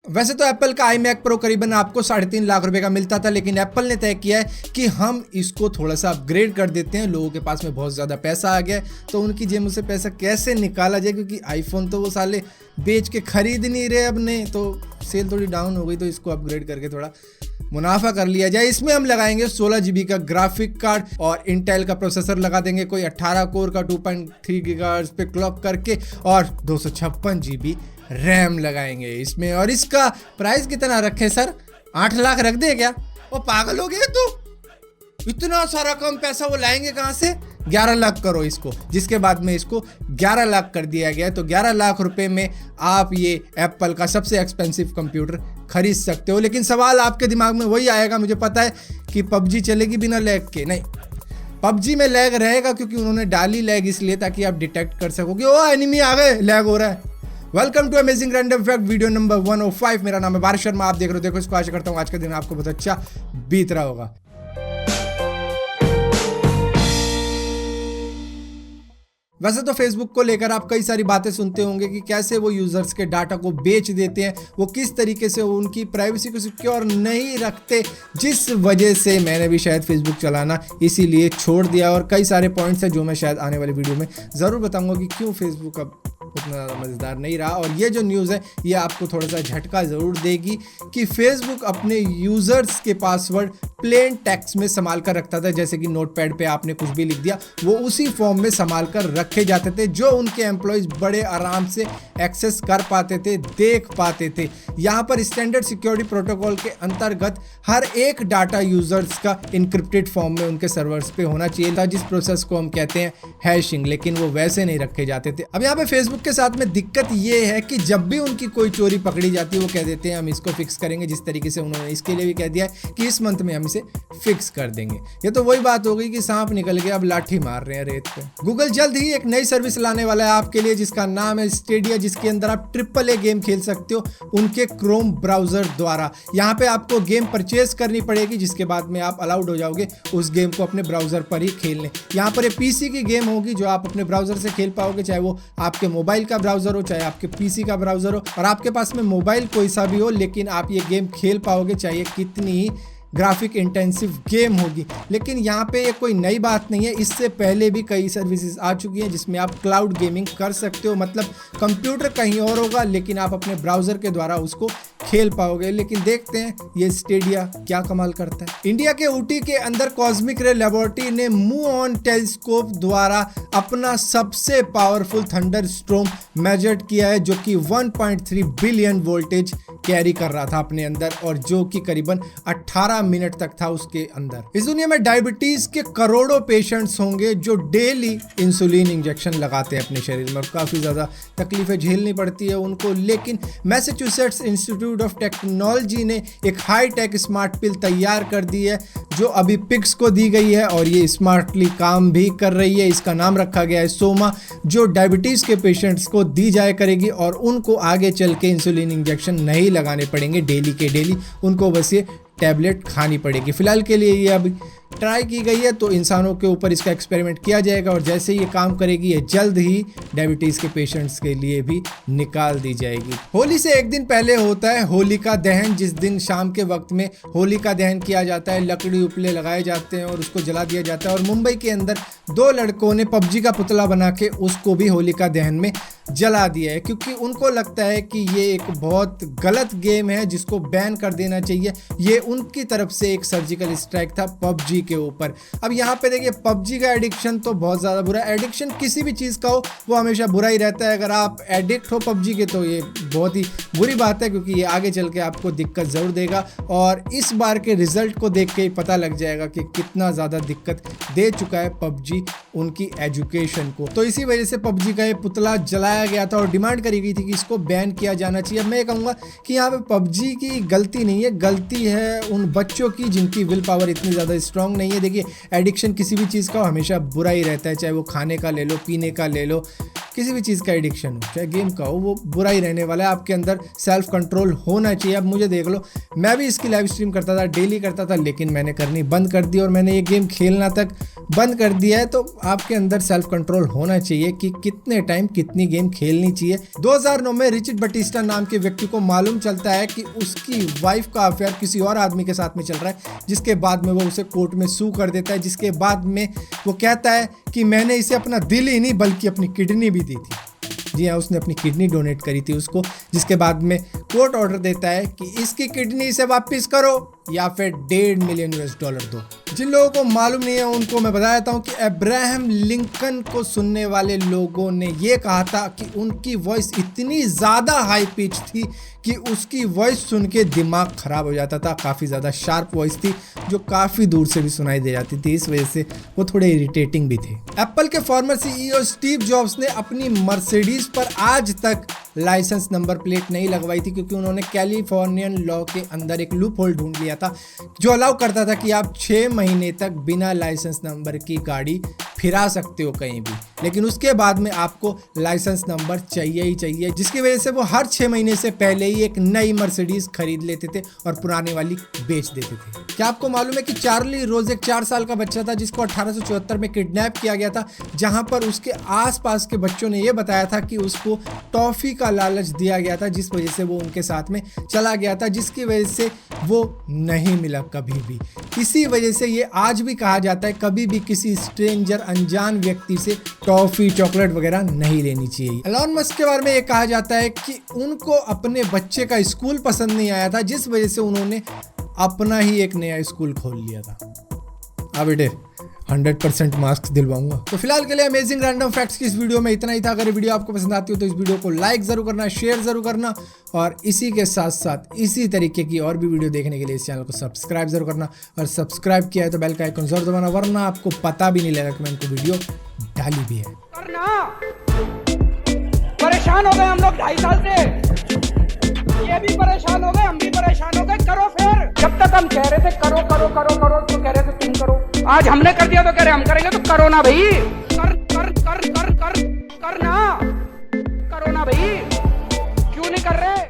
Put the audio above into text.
वैसे तो एप्पल का iMac Pro करीबन आपको 3.5 लाख रुपए का मिलता था, लेकिन एप्पल ने तय किया है कि हम इसको थोड़ा सा अपग्रेड कर देते हैं। लोगों के पास में बहुत ज़्यादा पैसा आ गया है, तो उनकी जेब से पैसा कैसे निकाला जाए, क्योंकि आईफोन तो वो साले बेच के खरीद नहीं रहे अब ने, तो सेल थोड़ी डाउन हो गई, तो इसको अपग्रेड करके थोड़ा मुनाफा कर लिया जाए। इसमें हम लगाएंगे 16 GB का ग्राफिक कार्ड और इंटेल का प्रोसेसर लगा देंगे, कोई 18 कोर का 2.3 गीगाहर्ट्ज़ पे क्लॉक करके, और 256 GB रैम लगाएंगे इसमें। और इसका प्राइस कितना रखें सर? 8 लाख रख दे क्या? वो पागल हो गए तो इतना सारा कम पैसा वो लाएंगे कहाँ से? 11 लाख करो इसको, जिसके बाद में इसको 11 लाख कर दिया गया। तो 11 लाख रुपए में आप ये एप्पल का सबसे एक्सपेंसिव कंप्यूटर खरीद सकते हो। लेकिन सवाल आपके दिमाग में वही आएगा, मुझे पता है, कि पबजी चलेगी बिना लैग के? नहीं, पबजी में लैग रहेगा, क्योंकि उन्होंने डाली लैग इसलिए ताकि आप डिटेक्ट कर सकोगे ओ एनिमी आ गए, लैग हो रहा है। Welcome to amazing random fact video number 105। मेरा नाम है बारिश शर्मा, आप देख रहे हो देखो इसको। आशा करता हूँ आज का दिन आपको बहुत अच्छा बीत रहा होगा। वैसे तो फेसबुक को लेकर आप कई सारी बातें सुनते होंगे कि कैसे वो यूजर्स के डाटा को बेच देते हैं, वो किस तरीके से उनकी प्राइवेसी को सिक्योर नहीं रखते, जिस वजह से मैंने भी शायद फेसबुक चलाना इसीलिए छोड़ दिया। और कई सारे पॉइंट्स हैं जो मैं शायद आने वाली वीडियो में ज़रूर बताऊंगा कि क्यों फेसबुक अब उतना ज़्यादा मज़ेदार नहीं रहा। और ये जो न्यूज़ है ये आपको थोड़ा सा झटका ज़रूर देगी कि फेसबुक अपने यूज़र्स के पासवर्ड प्लेन टेक्स्ट में संभाल कर रखता था। जैसे कि नोटपैड पे आपने कुछ भी लिख दिया, वो उसी फॉर्म में संभाल कर रखे जाते थे, जो उनके एम्प्लॉयज़ बड़े आराम से एक्सेस कर पाते थे, देख पाते थे। यहाँ पर स्टैंडर्ड सिक्योरिटी प्रोटोकॉल के अंतर्गत हर एक डाटा यूज़र्स का इनक्रिप्टेड फॉर्म में उनके सर्वर्स पे होना चाहिए था, जिस प्रोसेस को हम कहते हैं हैशिंग, लेकिन वो वैसे नहीं रखे जाते थे। अब यहाँ पे फेसबुक के साथ में दिक्कत ये है कि जब भी उनकी कोई चोरी पकड़ी जाती है, वो कह देते हैं हम इसको फिक्स करेंगे, जिस तरीके से उन्होंने इसके लिए भी कह दिया है कि इस मंथ में हम इसे फिक्स कर देंगे। ये तो वही बात हो गई कि सांप निकल गया अब लाठी मार रहे हैं रेत पे। गूगल जल्द ही एक नई सर्विस लाने वाला है आपके लिए, जिसका नाम है स्टेडिया, जिसके अंदर आप AAA गेम खेल सकते हो उनके क्रोम ब्राउजर द्वारा। यहाँ पे आपको गेम परचेज करनी पड़ेगी, जिसके बाद में आप अलाउड हो जाओगे उस गेम को अपने ब्राउजर पर ही खेलने। यहाँ पर ये PC की गेम होगी जो आप अपने ब्राउजर से खेल पाओगे, चाहे वो आपके मोबाइल का ब्राउजर हो, चाहे आपके PC का ब्राउजर हो, और आपके पास में मोबाइल कोई सा भी हो, लेकिन आप ये गेम खेल पाओगे, चाहे कितनी ही ग्राफिक इंटेंसिव गेम होगी। लेकिन यहाँ पे ये कोई नई बात नहीं है, इससे पहले भी कई सर्विसेज आ चुकी हैं जिसमें आप क्लाउड गेमिंग कर सकते हो, मतलब कंप्यूटर कहीं और होगा लेकिन आप अपने ब्राउजर के द्वारा उसको खेल पाओगे। लेकिन देखते हैं ये स्टेडिया क्या कमाल करता है। इंडिया के ऊटी के अंदर कॉस्मिक रे लेबोरेटरी ने मूव ऑन टेलीस्कोप द्वारा अपना सबसे पावरफुल थंडर स्टॉर्म मेजर किया है, जो कि 1.3 बिलियन वोल्टेज कैरी कर रहा था अपने अंदर, और जो कि करीबन 18 मिनट तक था उसके अंदर। इस दुनिया में डायबिटीज के करोड़ों पेशेंट्स होंगे जो डेली इंसुलिन इंजेक्शन लगाते हैं अपने शरीर में, काफी ज्यादा तकलीफें झेलनी पड़ती है उनको। लेकिन मैसेच्यूसेट्स इंस्टीट्यूट ऑफ टेक्नोलॉजी ने एक हाई टेक स्मार्ट पिल तैयार कर दी है, जो अभी पिग्स को दी गई है, और ये स्मार्टली काम भी कर रही है। इसका नाम रखा गया है सोमा, जो डायबिटीज के पेशेंट्स को दी जाया करेगी, और उनको आगे चल के इंसुलिन इंजेक्शन नहीं लगाने पड़ेंगे डेली के डेली, उनको बस ये टैबलेट खानी पड़ेगी। फिलहाल के लिए ये अभी ट्राई की गई है, तो इंसानों के ऊपर इसका एक्सपेरिमेंट किया जाएगा, और जैसे ये काम करेगी ये जल्द ही डायबिटीज़ के पेशेंट्स के लिए भी निकाल दी जाएगी। होली से एक दिन पहले होता है होलिका दहन, जिस दिन शाम के वक्त में होलिका दहन किया जाता है, लकड़ी उपले लगाए जाते हैं और उसको जला दिया जाता है। और मुंबई के अंदर 2 लड़कों ने पबजी का पुतला बना के उसको भी होलिका दहन में जला दिया है, क्योंकि उनको लगता है कि ये एक बहुत गलत गेम है जिसको बैन कर देना चाहिए। ये उनकी तरफ से एक सर्जिकल स्ट्राइक था पबजी के ऊपर। अब यहाँ पे देखिए, पबजी का एडिक्शन तो बहुत ज़्यादा बुरा है। एडिक्शन किसी भी चीज़ का हो वो हमेशा बुरा ही रहता है। अगर आप एडिक्ट हो पबजी के तो ये बहुत ही बुरी बात है, क्योंकि ये आगे चल के आपको दिक्कत ज़रूर देगा, और इस बार के रिजल्ट को देख के ही पता लग जाएगा कि कितना ज़्यादा दिक्कत दे चुका है पबजी उनकी एजुकेशन को। तो इसी वजह से पबजी का ये पुतला जलाया गया था और डिमांड करी गई थी कि इसको बैन किया जाना चाहिए। अब मैं कहूँगा कि यहाँ पे पबजी की गलती नहीं है, गलती है उन बच्चों की जिनकी विल पावर इतनी ज़्यादा स्ट्रांग नहीं है। देखिए, एडिक्शन किसी भी चीज़ का हमेशा बुरा ही रहता है, चाहे वो खाने का ले लो, पीने का ले लो, किसी भी चीज़ का एडिक्शन हो, चाहे गेम का हो, वो बुरा ही रहने वाला है। आपके अंदर सेल्फ कंट्रोल होना चाहिए। अब मुझे देख लो, मैं भी इसकी लाइव स्ट्रीम करता था, डेली करता था, लेकिन मैंने करनी बंद कर दी और मैंने ये गेम खेलना तक बंद कर दिया है। तो आपके अंदर सेल्फ कंट्रोल होना चाहिए कि कितने टाइम कितनी गेम खेलनी चाहिए। 2009 में रिचर्ड बटिस्टा नाम के व्यक्ति को मालूम चलता है कि उसकी वाइफ का अफेयर किसी और आदमी के साथ में चल रहा है, जिसके बाद में वो उसे कोर्ट में सू कर देता है, जिसके बाद में वो कहता है कि मैंने इसे अपना दिल ही नहीं बल्कि अपनी किडनी भी दी थी। जी हाँ, उसने अपनी किडनी डोनेट करी थी उसको, जिसके बाद में कोर्ट ऑर्डर देता है कि इसकी किडनी इसे वापस करो या फिर $1.5 मिलियन दो। जिन लोगों को मालूम नहीं है उनको मैं बता देता हूँ कि अब्राहम लिंकन को सुनने वाले लोगों ने ये कहा था कि उनकी वॉइस इतनी ज़्यादा हाई पिच थी कि उसकी वॉइस सुन के दिमाग ख़राब हो जाता था। काफ़ी ज़्यादा शार्प वॉइस थी जो काफ़ी दूर से भी सुनाई दे जाती थी, इस वजह से वो थोड़े इरिटेटिंग भी थे। एप्पल के फॉर्मर CEO स्टीव जॉब्स ने अपनी मर्सिडीज पर आज तक लाइसेंस नंबर प्लेट नहीं लगवाई थी, क्योंकि उन्होंने कैलिफोर्नियन लॉ के अंदर एक लूप होल ढूंढ लिया था जो अलाउ करता था कि आप 6 महीने तक बिना लाइसेंस नंबर की गाड़ी फिरा सकते हो कहीं भी, लेकिन उसके बाद में आपको लाइसेंस नंबर चाहिए ही चाहिए, जिसकी वजह से वो हर 6 महीने से पहले ही एक नई मर्सिडीज खरीद लेते थे और पुराने वाली बेच देते थे। क्या आपको मालूम है कि चार्ली रोज एक 4 साल का बच्चा था जिसको 1874 में किडनैप किया गया था, जहां पर उसके आसपास के बच्चों ने यह बताया था कि उसको टॉफी का लालच दिया गया था, जिस वजह से वो उनके साथ में चला गया था, जिसकी वजह से वो नहीं मिला कभी भी। इसी वजह से ये आज भी कहा जाता है कभी भी किसी स्ट्रेंजर अनजान व्यक्ति से टॉफी चॉकलेट वगैरह नहीं लेनी चाहिए। एलॉन मस्क के बारे में ये कहा जाता है कि उनको अपने बच्चे का स्कूल पसंद नहीं आया था, जिस वजह से उन्होंने अपना ही एक नया स्कूल खोल लिया था। अब बेटे 100% मास्क दिलवाऊंगा। तो फिलहाल के लिए अमेजिंग रैंडम फैक्ट्स की इस वीडियो में इतना ही था। अगर ये वीडियो आपको पसंद आती हो तो इस वीडियो को लाइक जरूर करना, शेयर जरूर करना, और इसी के साथ साथ इसी तरीके की और भी वीडियो देखने के लिए इस चैनल को सब्सक्राइब जरूर करना, और सब्सक्राइब किया है तो बेल का आइकन जरूर दबाना, वरना आपको पता भी नहीं लगेगा कि मैंने उनको वीडियो डाली भी है। परेशान हो गए हम लोग 2.5 साल से, ये भी परेशान हो गए, हम भी परेशान हो गए। करो फिर, जब तक हम कह रहे थे करो करो करो करो तो कह रहे थे तुम करो, आज हमने कर दिया तो कह रहे हम करेंगे, तो करो ना भाई, कर कर कर कर कर करना, करो ना भाई, क्यों नहीं कर रहे।